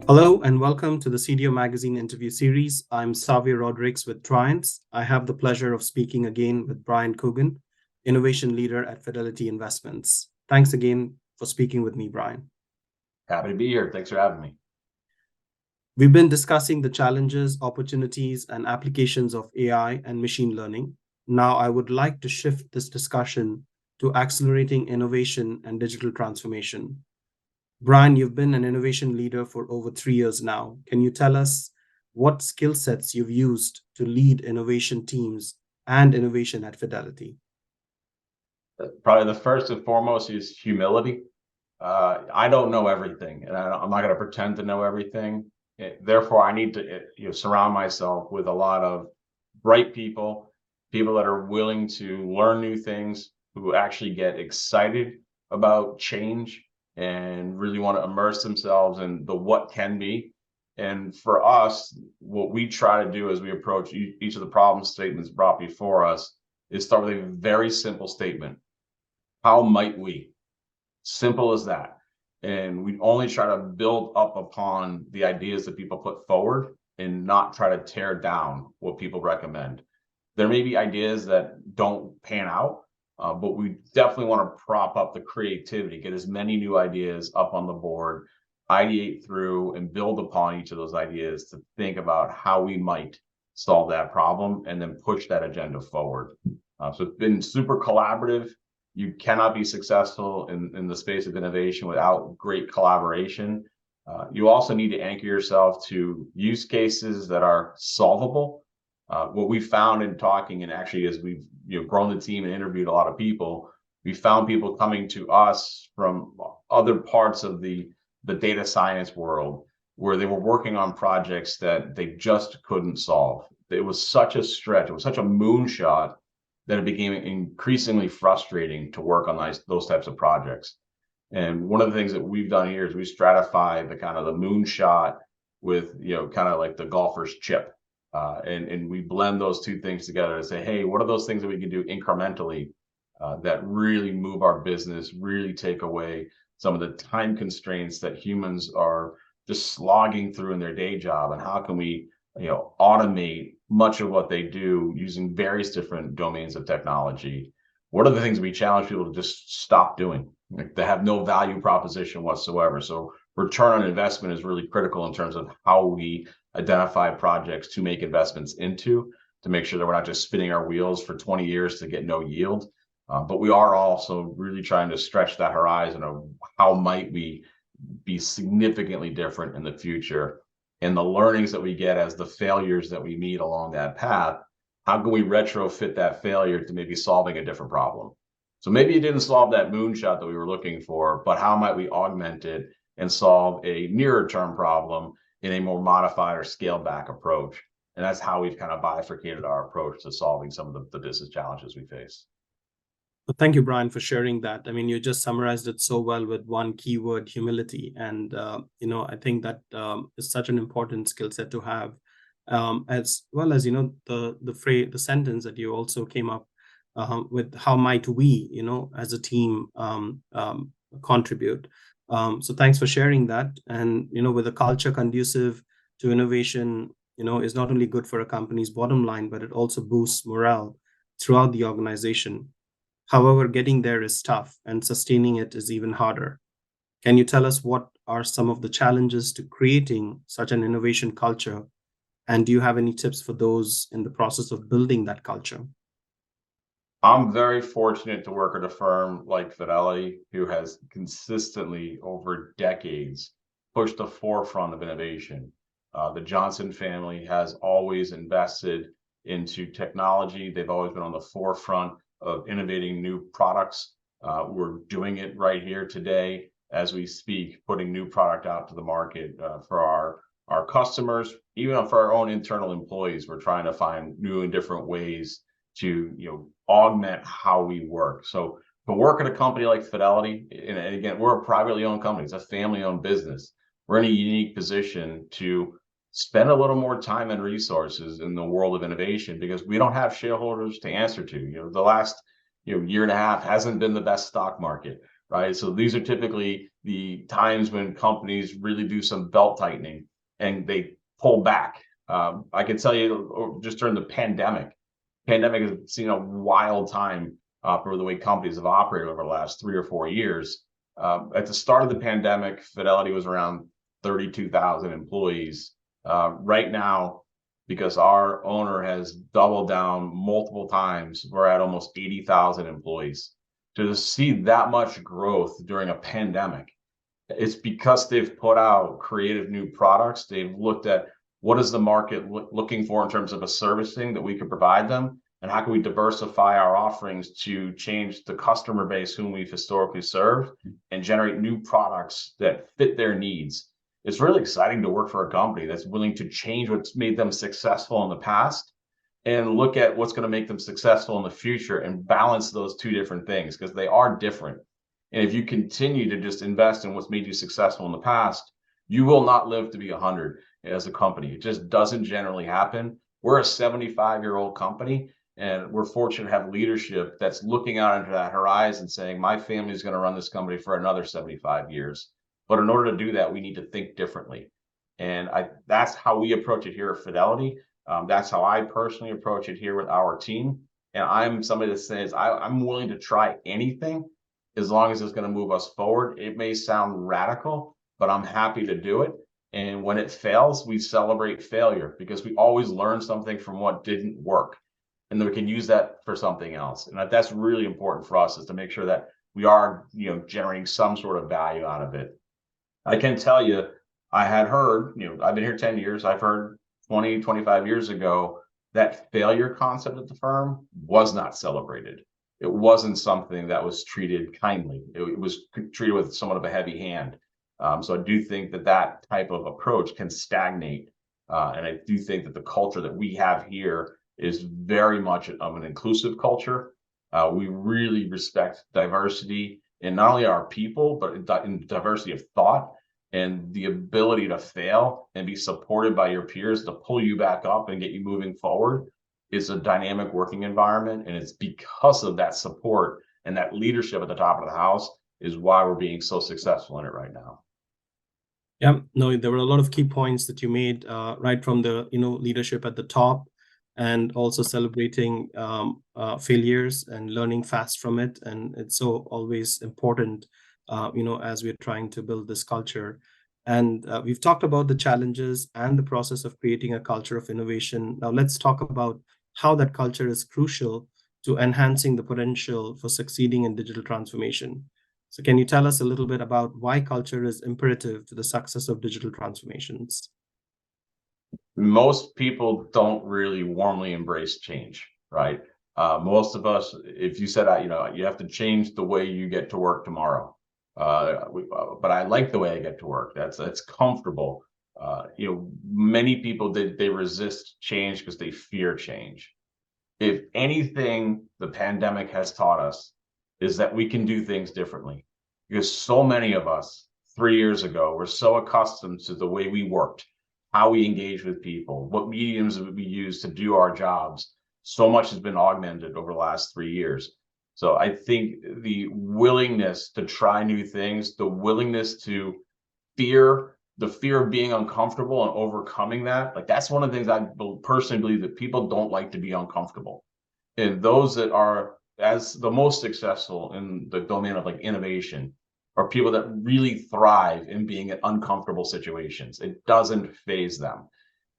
Hello and welcome to the CDO Magazine interview series. I'm Savio Rodrigues with Trianz. I have the pleasure of speaking again with Brian Coogan, Innovation Leader at Fidelity Investments. Thanks again for speaking with me, Brian. Happy to be here. Thanks for having me. We've been discussing the challenges, opportunities, and applications of AI and machine learning. Now, I would like to shift this discussion to accelerating innovation and digital transformation. Brian, you've been an innovation leader for over 3 years now. Can you tell us what skill sets you've used to lead innovation teams and innovation at Fidelity? Probably the first and foremost is humility. I don't know everything, and I'm not going to pretend to know everything. Therefore, I need to surround myself with a lot of bright people, people that are willing to learn new things, who actually get excited about change and really want to immerse themselves in the what can be. And for us, what we try to do as we approach each of the problem statements brought before us is start with a very simple statement. How might we? Simple as that. And we only try to build up upon the ideas that people put forward and not try to tear down what people recommend. There may be ideas that don't pan out, but we definitely want to prop up the creativity, get as many new ideas up on the board, ideate through and build upon each of those ideas to think about how we might solve that problem and then push that agenda forward. So it's been super collaborative. You cannot be successful in the space of innovation without great collaboration. You also need to anchor yourself to use cases that are solvable. What we found in talking, and actually as we've grown the team and interviewed a lot of people, we found people coming to us from other parts of the data science world where they were working on projects that they just couldn't solve. It was such a stretch. It was such a moonshot that it became increasingly frustrating to work on those types of projects. And one of the things that we've done here is we stratify the kind of the moonshot with, kind of like the golfer's chip. And we blend those two things together and say, hey, what are those things that we can do incrementally that really move our business, really take away some of the time constraints that humans are just slogging through in their day job? And how can we automate much of what they do using various different domains of technology? What are the things we challenge people to just stop doing? Like, they have no value proposition whatsoever. So return on investment is really critical in terms of how we identify projects to make investments into, to make sure that we're not just spinning our wheels for 20 years to get no yield. But we are also really trying to stretch that horizon of how might we be significantly different in the future, and the learnings that we get as the failures that we meet along that path. How can we retrofit that failure to maybe solving a different problem? So maybe it didn't solve that moonshot that we were looking for, but how might we augment it and solve a nearer term problem in a more modified or scaled back approach? And that's how we've kind of bifurcated our approach to solving some of the business challenges we face. Well, thank you, Brian, for sharing that. I mean, you just summarized it so well with one keyword, humility. And, I think that is such an important skill set to have, as well as, the phrase, the sentence that you also came up with, how might we, as a team contribute. So thanks for sharing that. And, with a culture conducive to innovation, is not only good for a company's bottom line, but it also boosts morale throughout the organization. However, getting there is tough and sustaining it is even harder. Can you tell us what are some of the challenges to creating such an innovation culture? And do you have any tips for those in the process of building that culture? I'm very fortunate to work at a firm like Fidelity, who has consistently over decades pushed the forefront of innovation. The Johnson family has always invested into technology. They've always been on the forefront of innovating new products. We're doing it right here today as we speak, putting new product out to the market for our customers, even for our own internal employees. We're trying to find new and different ways to augment how we work. So to work at a company like Fidelity, and again, we're a privately owned company, it's a family-owned business. We're in a unique position to spend a little more time and resources in the world of innovation because we don't have shareholders to answer to. The last year and a half hasn't been the best stock market. right? So these are typically the times when companies really do some belt tightening and they pull back. I can tell you, just during the pandemic has seen a wild time for the way companies have operated over the last 3 or 4 years. At the start of the pandemic, Fidelity was around 32,000 employees. Right now, because our owner has doubled down multiple times, we're at almost 80,000 employees. To see that much growth during a pandemic, it's because they've put out creative new products. They've looked at what is the market looking for in terms of a servicing that we could provide them, and how can we diversify our offerings to change the customer base whom we've historically served and generate new products that fit their needs. It's really exciting to work for a company that's willing to change what's made them successful in the past and look at what's going to make them successful in the future and balance those two different things, because they are different. And if you continue to just invest in what's made you successful in the past, you will not live to be 100 as a company. It just doesn't generally happen. We're a 75-year-old company, and we're fortunate to have leadership that's looking out into that horizon saying, my family is going to run this company for another 75 years. But in order to do that, we need to think differently. And that's how we approach it here at Fidelity. That's how I personally approach it here with our team. And I'm somebody that says, I'm willing to try anything as long as it's going to move us forward. It may sound radical, but I'm happy to do it. And when it fails, we celebrate failure, because we always learn something from what didn't work, and then we can use that for something else. And that's really important for us, is to make sure that we are, generating some sort of value out of it. I can tell you, I had heard, I've been here 10 years. I've heard 20, 25 years ago, that failure concept at the firm was not celebrated. It wasn't something that was treated kindly. It was treated with somewhat of a heavy hand. So I do think that type of approach can stagnate. And I do think that the culture that we have here is very much of an inclusive culture. We really respect diversity in not only our people, but in diversity of thought, and the ability to fail and be supported by your peers to pull you back up and get you moving forward. Is a dynamic working environment, and it's because of that support and that leadership at the top of the house is why we're being so successful in it right now. Yeah, no, there were a lot of key points that you made, right from the leadership at the top, and also celebrating failures and learning fast from it. And it's so always important, as we're trying to build this culture. And we've talked about the challenges and the process of creating a culture of innovation. Now let's talk about how that culture is crucial to enhancing the potential for succeeding in digital transformation. So can you tell us a little bit about why culture is imperative to the success of digital transformations? Most people don't really warmly embrace change, right? Most of us, if you said, you have to change the way you get to work tomorrow. But I like the way I get to work. That's comfortable. Many people, they resist change because they fear change. If anything, the pandemic has taught us is that we can do things differently, because so many of us 3 years ago were so accustomed to the way we worked, how we engage with people, what mediums we use to do our jobs. So much has been augmented over the last 3 years. So I think the willingness to try new things, the willingness to the fear of being uncomfortable and overcoming that, that's one of the things I personally believe, that people don't like to be uncomfortable. And those that are as the most successful in the domain of innovation are people that really thrive in being in uncomfortable situations. It doesn't faze them.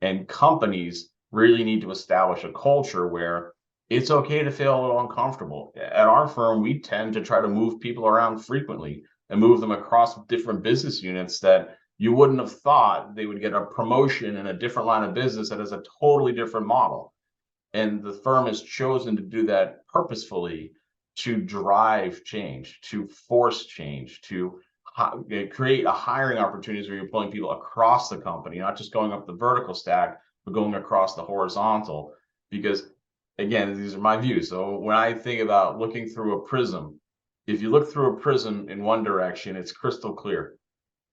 And companies really need to establish a culture where it's okay to feel a little uncomfortable. At our firm, we tend to try to move people around frequently and move them across different business units that you wouldn't have thought they would get a promotion in a different line of business that has a totally different model. And the firm has chosen to do that purposefully, to drive change, to force change, to create a hiring opportunities where you're pulling people across the company, not just going up the vertical stack, but going across the horizontal. Because again, these are my views. So when I think about looking through a prism, if you look through a prism in one direction, it's crystal clear,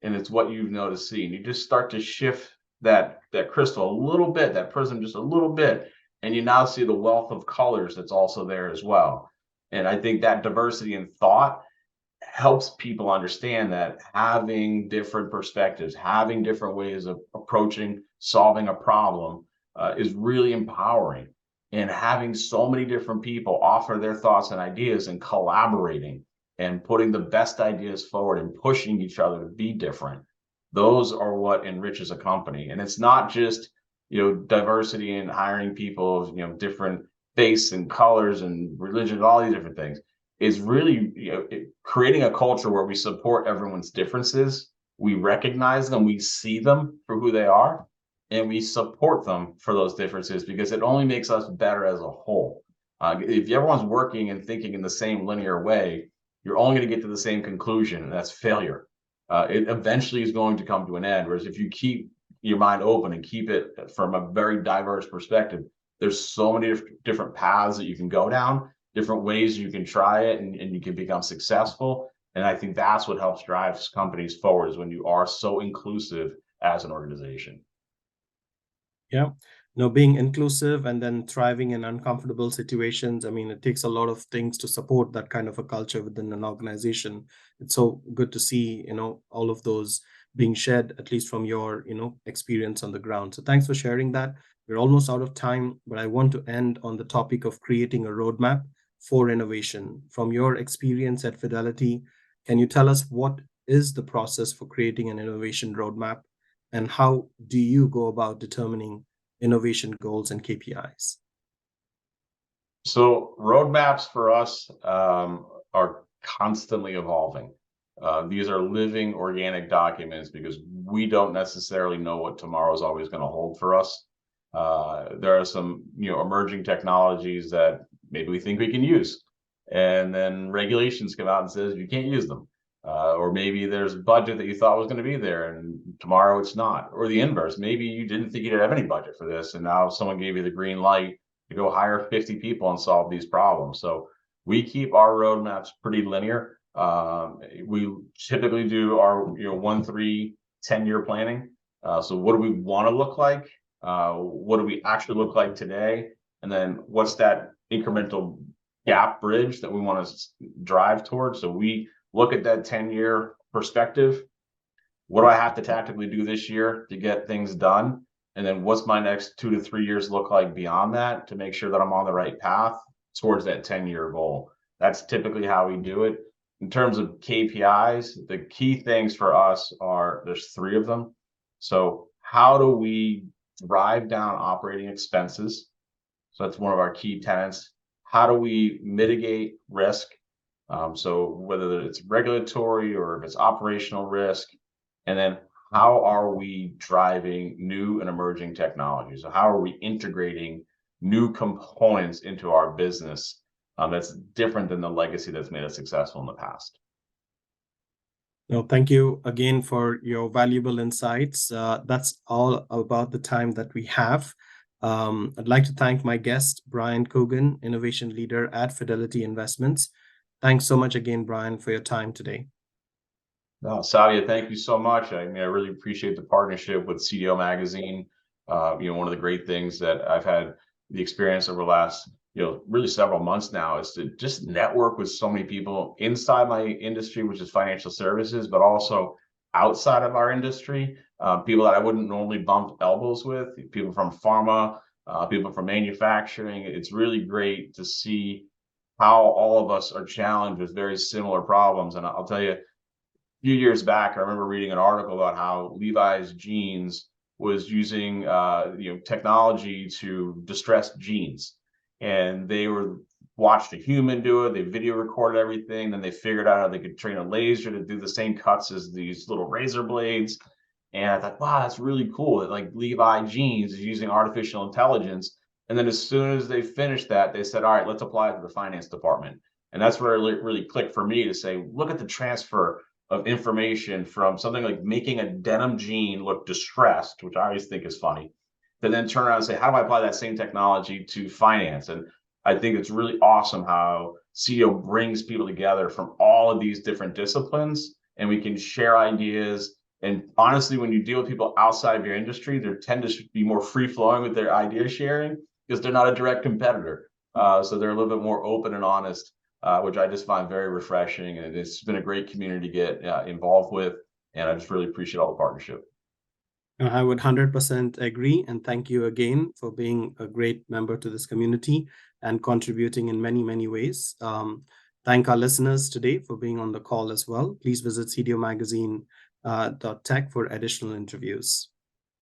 and it's what you know to see. And you just start to shift that crystal a little bit, that prism just a little bit, and you now see the wealth of colors that's also there as well. And I think that diversity in thought helps people understand that having different perspectives, having different ways of approaching solving a problem is really empowering. And having so many different people offer their thoughts and ideas and collaborating and putting the best ideas forward and pushing each other to be different, those are what enriches a company. And it's not just, diversity and hiring people of, different faiths and colors and religions, all these different things. Is really, creating a culture where we support everyone's differences, we recognize them, we see them for who they are, and we support them for those differences, because it only makes us better as a whole. If everyone's working and thinking in the same linear way, you're only going to get to the same conclusion, and that's failure. It eventually is going to come to an end. Whereas if you keep your mind open and keep it from a very diverse perspective, there's so many different paths that you can go down, different ways you can try it, and you can become successful. And I think that's what helps drive companies forward, is when you are so inclusive as an organization. Yeah. No, being inclusive and then thriving in uncomfortable situations. I mean, it takes a lot of things to support that kind of a culture within an organization. It's so good to see, all of those being shared, at least from your, experience on the ground. So thanks for sharing that. We're almost out of time, but I want to end on the topic of creating a roadmap for innovation. From your experience at Fidelity, can you tell us what is the process for creating an innovation roadmap? And how do you go about determining innovation goals and KPIs? So roadmaps for us are constantly evolving. These are living organic documents, because we don't necessarily know what tomorrow is always going to hold for us. There are some, emerging technologies that maybe we think we can use, and then regulations come out and says you can't use them. Or maybe there's a budget that you thought was going to be there, and tomorrow it's not. Or the inverse, maybe you didn't think you'd have any budget for this, and now someone gave you the green light to go hire 50 people and solve these problems. So we keep our roadmaps pretty linear. We typically do our 1, 3, 10-year planning. So what do we want to look like? What do we actually look like today? And then what's that incremental gap bridge that we want to drive towards? So we look at that 10-year perspective. What do I have to tactically do this year to get things done? And then what's my next 2 to 3 years look like beyond that, to make sure that I'm on the right path towards that 10-year goal? That's typically how we do it. In terms of KPIs, the key things for us there's 3 of them. So how do we drive down operating expenses? So that's one of our key tenets. How do we mitigate risk? So whether it's regulatory or if it's operational risk, and then how are we driving new and emerging technologies? So how are we integrating new components into our business that's different than the legacy that's made us successful in the past? No, thank you again for your valuable insights. That's all about the time that we have. I'd like to thank my guest, Brian Coogan, Innovation Leader at Fidelity Investments. Thanks so much again, Brian, for your time today. No, Savio, thank you so much. I mean, I really appreciate the partnership with CDO Magazine. One of the great things that I've had the experience over the last, really several months now, is to just network with so many people inside my industry, which is financial services, but also outside of our industry, people that I wouldn't normally bump elbows with, people from pharma, people from manufacturing. It's really great to see how all of us are challenged with very similar problems. And I'll tell you, few years back, I remember reading an article about how Levi's jeans was using technology to distress jeans, and they watched a human do it. They video recorded everything. Then they figured out how they could train a laser to do the same cuts as these little razor blades. And I thought, wow, that's really cool that like Levi jeans is using artificial intelligence. And then as soon as they finished that, they said, all right, let's apply it to the finance department. And that's where it really clicked for me to say, look at the transfer of information from something like making a denim jean look distressed, which I always think is funny, to then turn around and say, how do I apply that same technology to finance? And I think it's really awesome how CEO brings people together from all of these different disciplines, and we can share ideas. And honestly, when you deal with people outside of your industry, they tend to be more free flowing with their idea sharing, because they're not a direct competitor. So they're a little bit more open and honest which I just find very refreshing. And it's been a great community to get involved with. And I just really appreciate all the partnership. I would 100% agree. And thank you again for being a great member to this community and contributing in many, many ways. Thank our listeners today for being on the call as well. Please visit cdomagazine.tech for additional interviews.